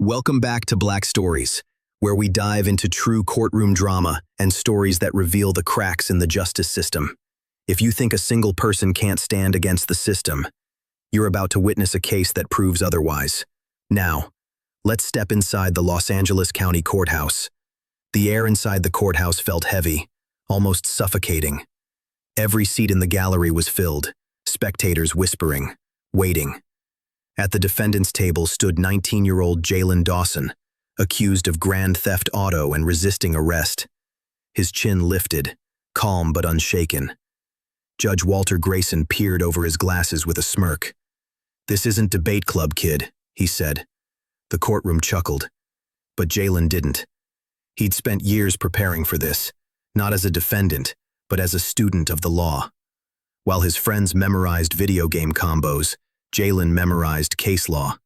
Welcome back to Black Stories, where we dive into true courtroom drama and stories that reveal the cracks in the justice system. If you think a single person can't stand against the system, you're about to witness a case that proves otherwise. Now, let's step inside the Los Angeles County Courthouse. The air inside the courthouse felt heavy, almost suffocating. Every seat in the gallery was filled, spectators whispering, waiting. At the defendant's table stood 19-year-old Jalen Dawson, accused of grand theft auto and resisting arrest. His chin lifted, calm but unshaken. Judge Walter Grayson peered over his glasses with a smirk. "This isn't debate club, kid," he said. The courtroom chuckled, but Jalen didn't. He'd spent years preparing for this, not as a defendant, but as a student of the law. While his friends memorized video game combos, Jalen memorized case law.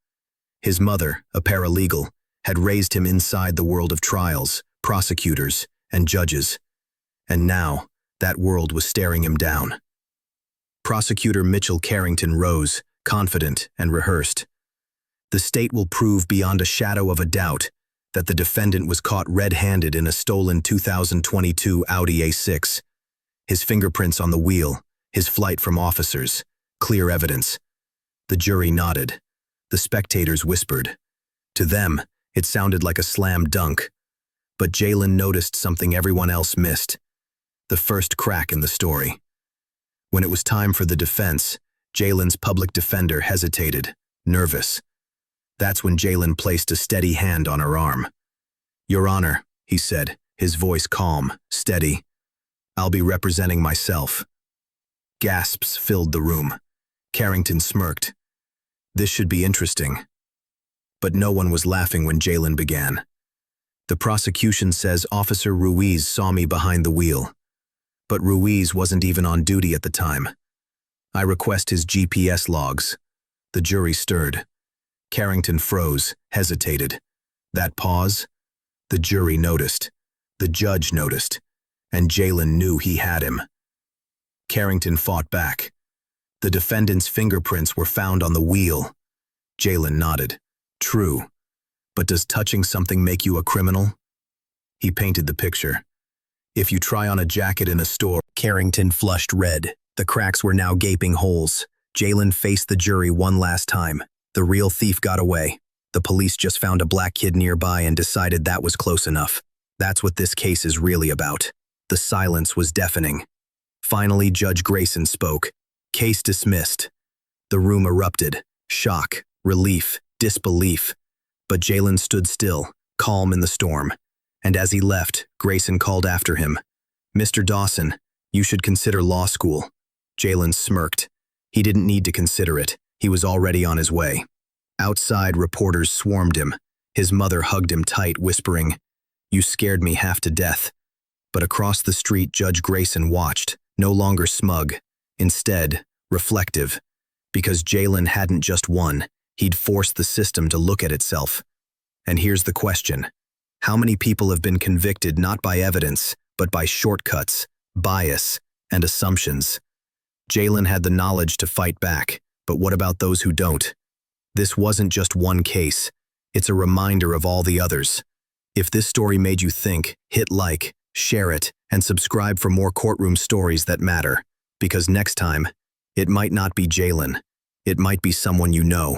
His mother, a paralegal, had raised him inside the world of trials, prosecutors, and judges. And now, that world was staring him down. Prosecutor Mitchell Carrington rose, confident and rehearsed. "The state will prove beyond a shadow of a doubt that the defendant was caught red-handed in a stolen 2022 Audi A6. His fingerprints on the wheel, his flight from officers, clear evidence." The jury nodded. The spectators whispered. To them, it sounded like a slam dunk. But Jalen noticed something everyone else missed. The first crack in the story. When it was time for the defense, Jalen's public defender hesitated, nervous. That's when Jalen placed a steady hand on her arm. "Your Honor," he said, his voice calm, steady. "I'll be representing myself." Gasps filled the room. Carrington smirked. This should be interesting. But no one was laughing when Jalen began. "The prosecution says Officer Ruiz saw me behind the wheel. But Ruiz wasn't even on duty at the time. I request his GPS logs." The jury stirred. Carrington froze, hesitated. That pause? The jury noticed. The judge noticed. And Jalen knew he had him. Carrington fought back. "The defendant's fingerprints were found on the wheel." Jalen nodded. "True. But does touching something make you a criminal?" He painted the picture. "If you try on a jacket in a store..." Carrington flushed red. The cracks were now gaping holes. Jalen faced the jury one last time. The real thief got away. The police just found a black kid nearby and decided that was close enough. That's what this case is really about. The silence was deafening. Finally, Judge Grayson spoke. "Case dismissed." The room erupted. Shock, relief, disbelief. But Jalen stood still, calm in the storm. And as he left, Grayson called after him. "Mr. Dawson, you should consider law school." Jalen smirked. He didn't need to consider it. He was already on his way. Outside, reporters swarmed him. His mother hugged him tight, whispering, "You scared me half to death." But across the street, Judge Grayson watched, no longer smug, instead, reflective. Because Jalen hadn't just won, he'd forced the system to look at itself. And here's the question. How many people have been convicted not by evidence, but by shortcuts, bias, and assumptions? Jalen had the knowledge to fight back, but what about those who don't? This wasn't just one case. It's a reminder of all the others. If this story made you think, hit like, share it, and subscribe for more courtroom stories that matter. Because next time, it might not be Jalen. It might be someone you know.